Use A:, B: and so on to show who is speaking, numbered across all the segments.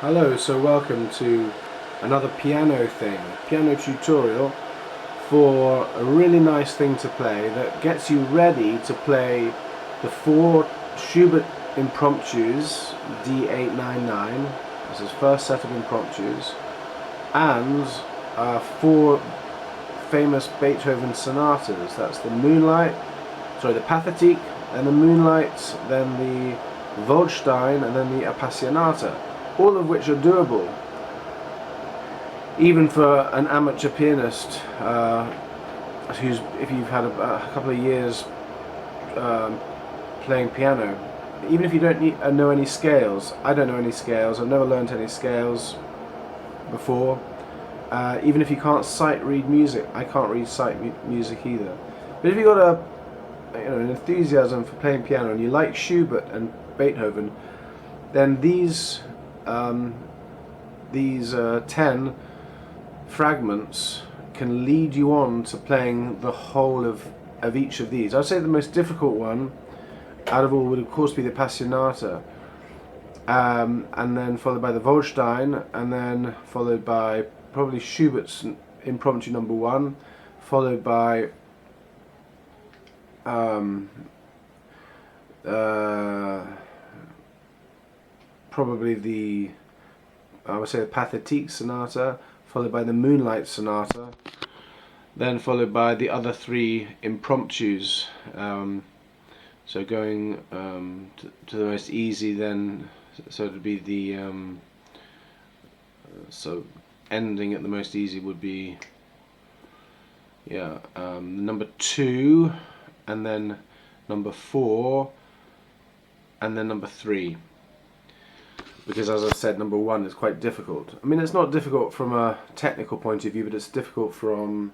A: Hello, so welcome to another piano tutorial for a really nice thing to play that gets you ready to play the 4 Schubert impromptus D899, that's his first set of impromptus, and 4 famous Beethoven sonatas. That's the the Pathetique, then the Moonlight, then the Waldstein, and then the Appassionata, all of which are doable, even for an amateur pianist if you've had a couple of years playing piano. Even if you don't know any scales. I don't know any scales, I've never learned any scales before. Even if you can't sight read music, I can't read sight music either. But if you've got an enthusiasm for playing piano and you like Schubert and Beethoven, then these 10 fragments can lead you on to playing the whole of each of these. I'd say the most difficult one out of all would of course be the Appassionata, and then followed by the Waldstein, and then followed by probably Schubert's Impromptu number 1, followed by probably the Pathetique Sonata, followed by the Moonlight Sonata, then followed by the other 3 impromptus. So going to the most easy, then so it would be the so ending at the most easy would be number 2, and then number 4, and then number 3. Because, as I said, number 1 is quite difficult. I mean, it's not difficult from a technical point of view, but it's difficult from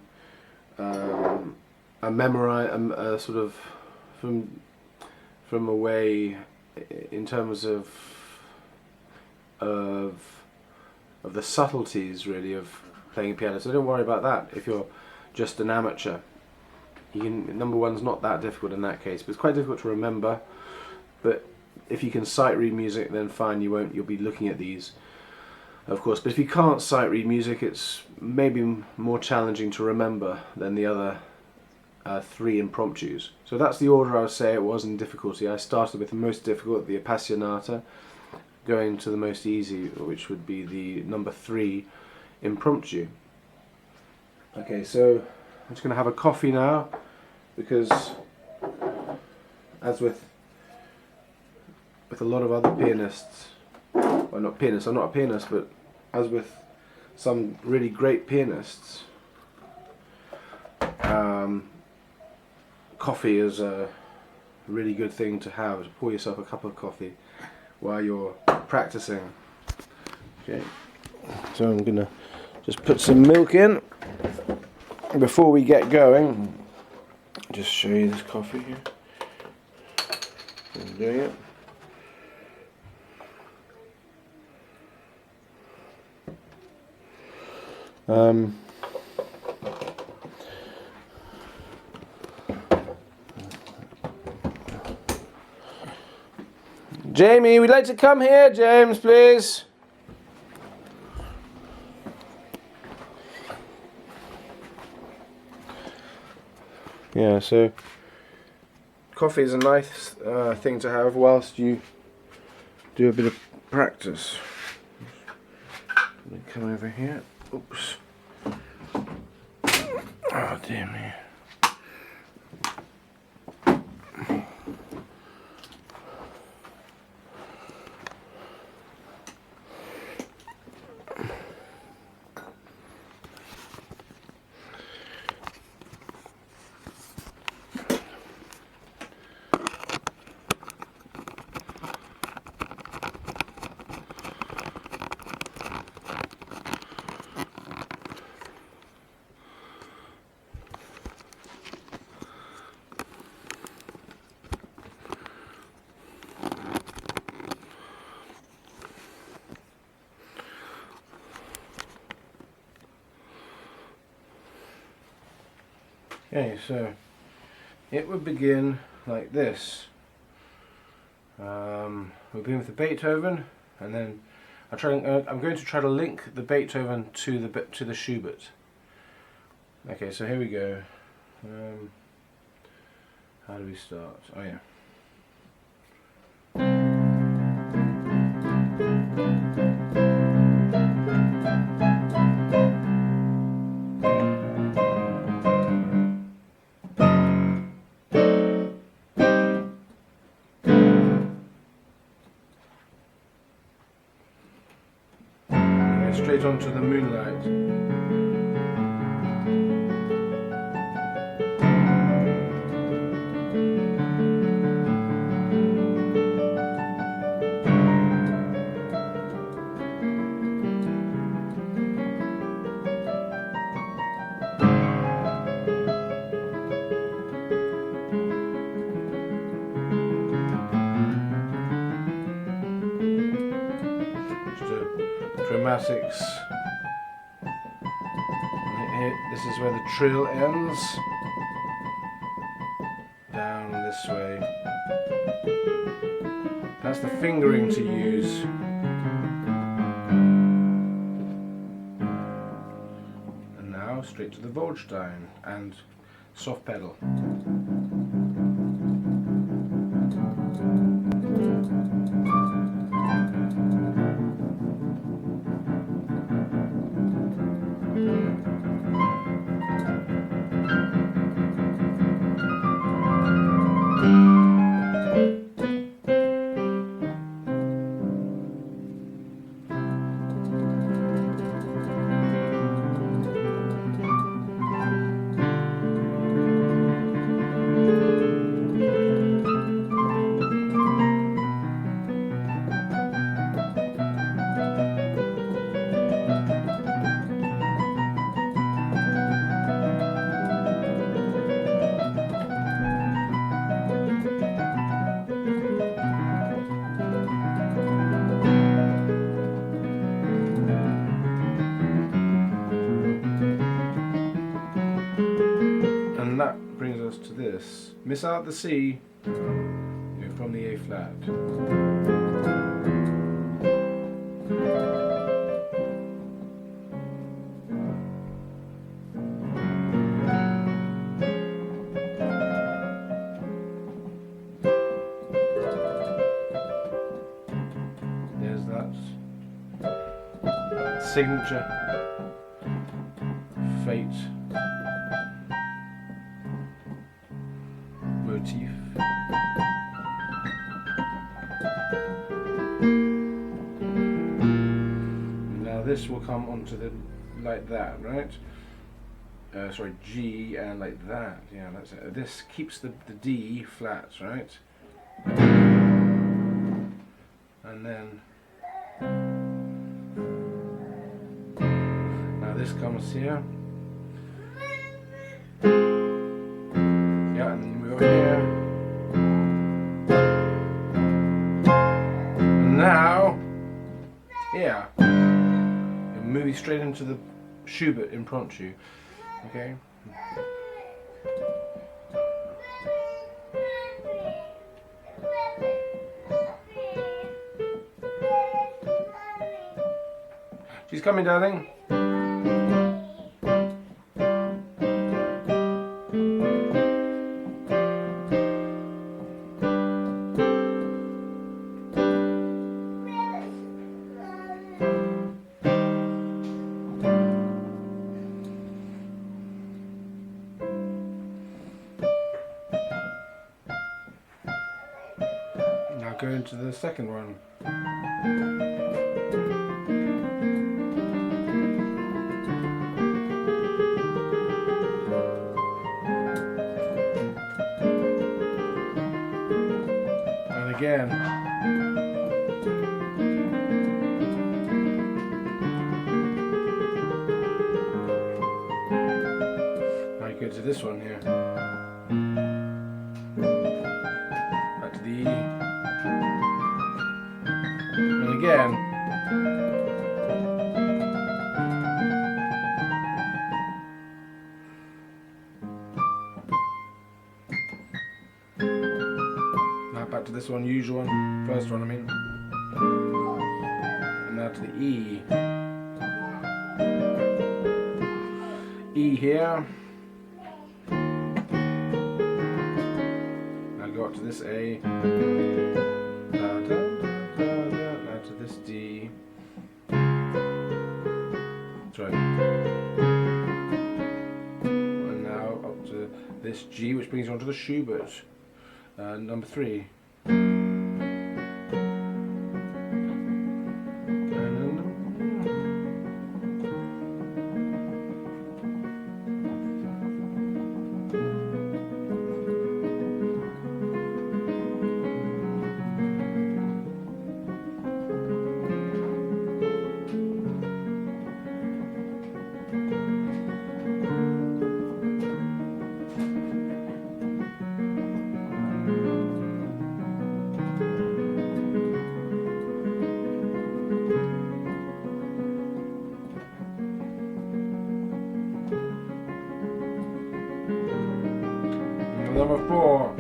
A: from a way in terms of the subtleties, really, of playing piano. So don't worry about that if you're just an amateur. Number 1's not that difficult in that case, but it's quite difficult to remember. But if you can sight read music, then fine, you'll be looking at these, of course. But if you can't sight read music, it's maybe more challenging to remember than the other 3 impromptus. So that's the order I would say it was in difficulty. I started with the most difficult, the Appassionata, going to the most easy, which would be the number 3 impromptu. Okay, so I'm just going to have a coffee now, because as with a lot of other pianists, well, not pianists, I'm not a pianist, but as with some really great pianists, coffee is a really good thing to have. Pour yourself a cup of coffee while you're practicing. Okay, so I'm gonna just put some milk in before we get going. Just show you this coffee here. I'm doing it. Jamie, we'd like to come here, James, please. Yeah, so coffee is a nice thing to have whilst you do a bit of practice. Let me come over here. Oops. Oh dear me. Okay, so it would begin like this. We'll begin with the Beethoven, and then I'm going to try to link the Beethoven to the Schubert. Okay, so here we go. How do we start? Oh yeah. Straight onto the Moonlight. Dramatics. Here, this is where the trill ends. Down this way. That's the fingering to use. And now straight to the Waldstein and soft pedal. And that brings us to this. Miss out the C, go from the A flat. There's that signature fate motif. Now this will come onto the like that, right? Sorry, G and like that. Yeah, that's it. This keeps the D flats, right? And then now this comes here. Yeah, and then you move over here. And now, yeah, you're moving straight into the Schubert impromptu. Okay. She's coming, darling. Now go into the second one. And again. Now you go to this one here. Back to the E. And again. Now back to this one, usual one, first one I mean. And now back to the E. E here. Now go up to this A. Now to this D. Sorry. And now up to this G, which brings you onto the Schubert. Number 3. Number 4.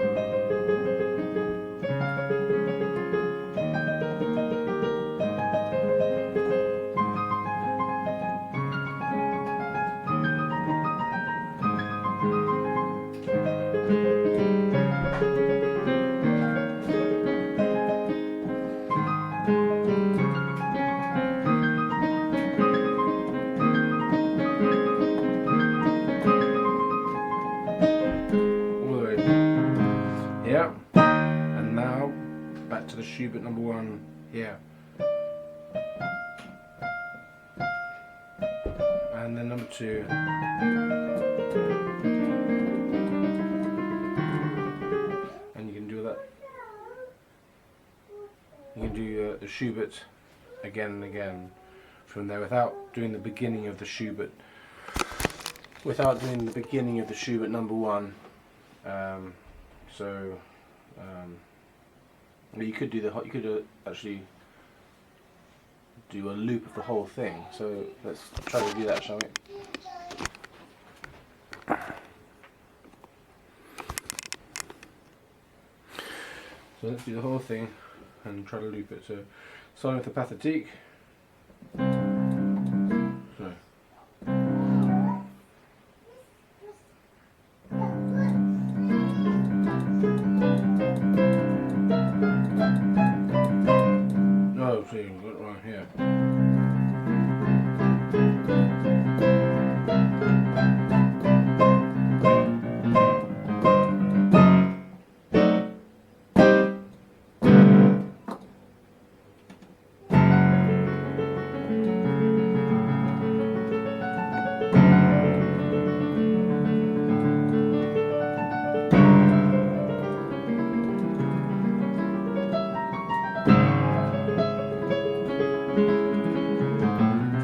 A: Yeah, and now back to the Schubert number 1 here, and then number 2, and you can do that. You can do the Schubert again and again from there without doing the beginning of the Schubert. Number 1. So you could do actually do a loop of the whole thing. So let's try to do that, shall we? So let's do the whole thing and try to loop it. So starting with the Pathétique. Sorry. No, see, right here.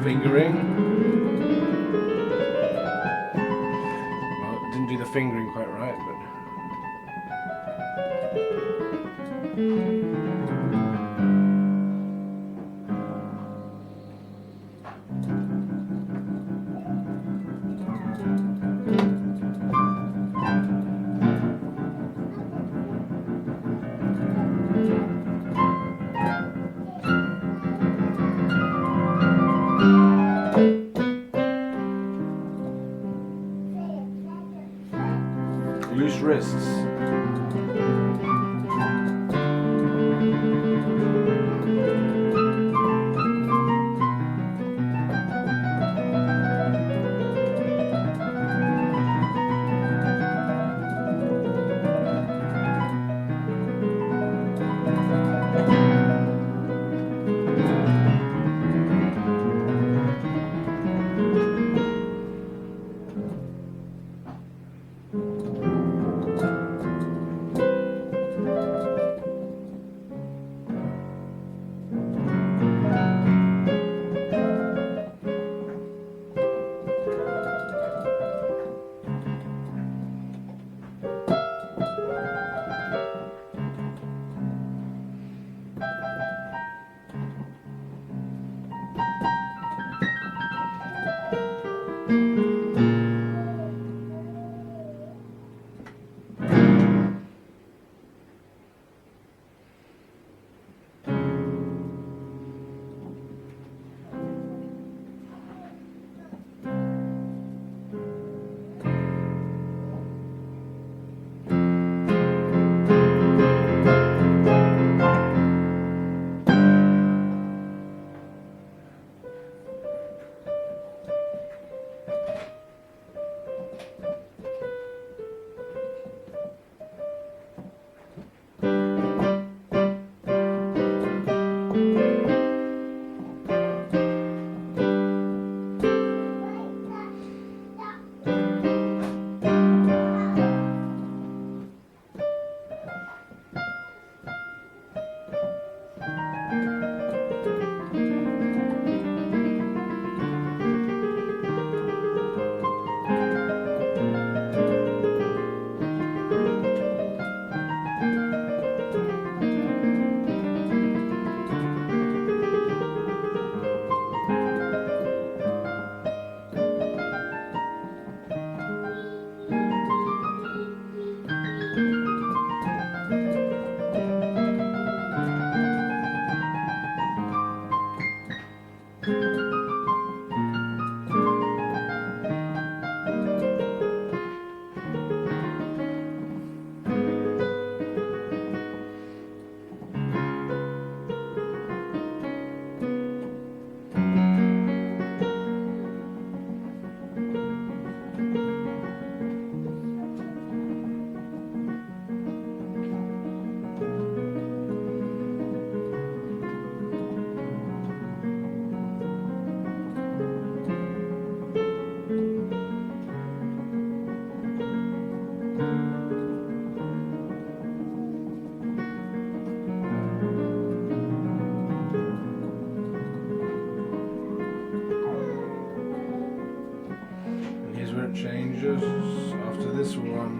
A: Fingering. Well, didn't do the fingering quite right, but. Loose wrists. Here's where it changes after this one.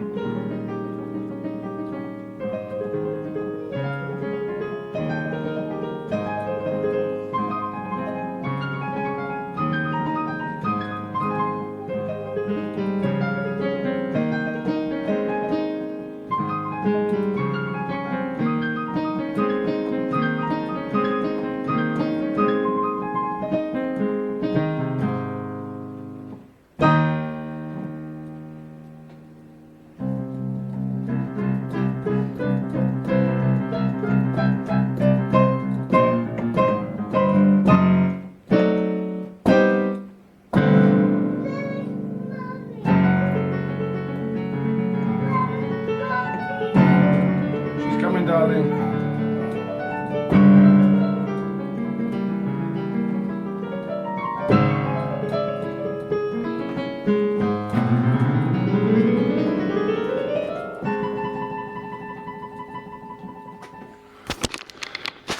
A: Darling.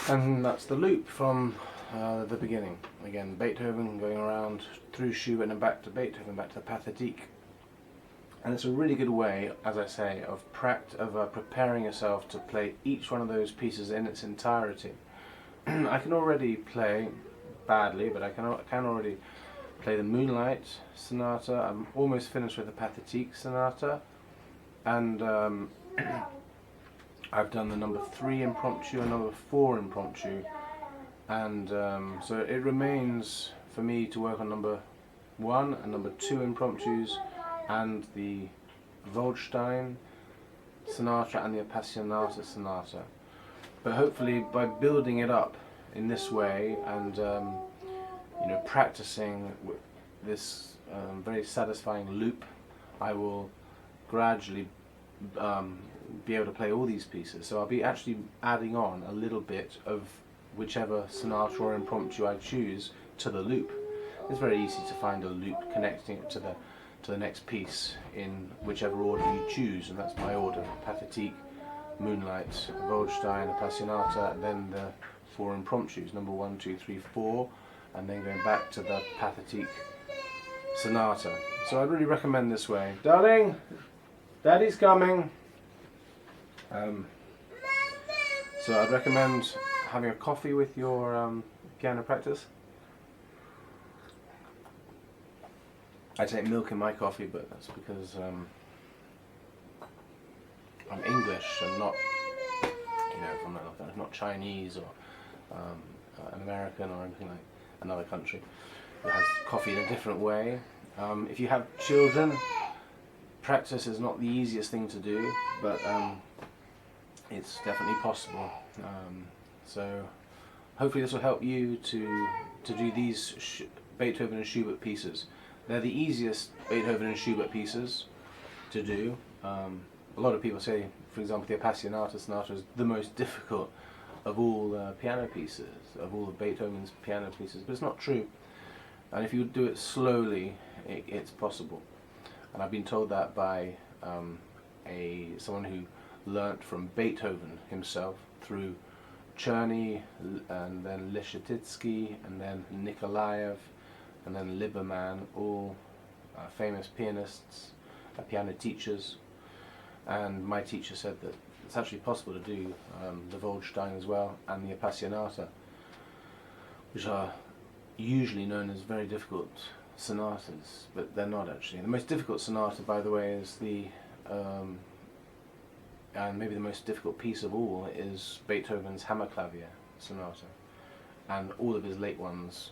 A: And that's the loop from the beginning. Again, Beethoven going around through Schubert and back to Beethoven, back to the Pathétique. And it's a really good way, as I say, of preparing yourself to play each one of those pieces in its entirety. I can already play badly, but I can already play the Moonlight Sonata. I'm almost finished with the Pathétique Sonata, and I've done the number 3 impromptu and number 4 impromptu, and so it remains for me to work on number 1 and number 2 impromptus, and the Waldstein Sonata and the Appassionata Sonata. But hopefully by building it up in this way and practicing this very satisfying loop, I will gradually be able to play all these pieces. So I'll be actually adding on a little bit of whichever sonata or impromptu I choose to the loop. It's very easy to find a loop connecting it to the next piece in whichever order you choose, and that's my order: Pathétique, Moonlight, Waldstein, Appassionata, and then the 4 impromptus, number 1, 2, 3, 4, and then going back to the Pathétique Sonata. So I'd really recommend this way. Darling, Daddy's coming. So I'd recommend having a coffee with your piano practice. I take milk in my coffee, but that's because I'm English and not, from not Chinese or an American or anything like another country that has coffee in a different way. If you have children, practice is not the easiest thing to do, but it's definitely possible. So hopefully this will help you to do these Beethoven and Schubert pieces. They're the easiest Beethoven and Schubert pieces to do. A lot of people say, for example, the Appassionata Sonata is the most difficult of all the piano pieces, of all of Beethoven's piano pieces, but it's not true. And if you do it slowly, it's possible. And I've been told that by someone who learnt from Beethoven himself through Czerny, and then Leschetizky, and then Nikolaev, and then Liebermann, all famous pianists, piano teachers. And my teacher said that it's actually possible to do the Waldstein as well, and the Appassionata, which are usually known as very difficult sonatas, but they're not actually. The most difficult sonata, by the way, is the and maybe the most difficult piece of all is Beethoven's Hammerklavier Sonata, and all of his late ones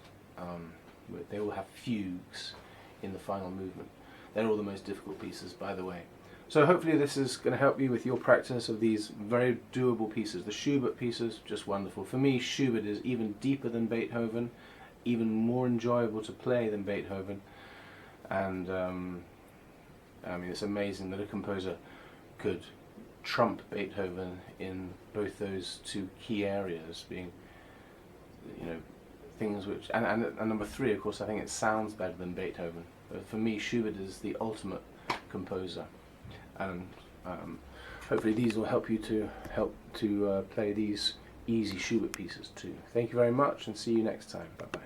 A: They all have fugues in the final movement. They're all the most difficult pieces, by the way. So hopefully this is going to help you with your practice of these very doable pieces. The Schubert pieces, just wonderful. For me, Schubert is even deeper than Beethoven, even more enjoyable to play than Beethoven. And I mean, it's amazing that a composer could trump Beethoven in both those two key areas, being, you know, things which, and number three, of course, I think it sounds better than Beethoven. But for me, Schubert is the ultimate composer, and hopefully these will help you to play these easy Schubert pieces too. Thank you very much, and see you next time. Bye bye.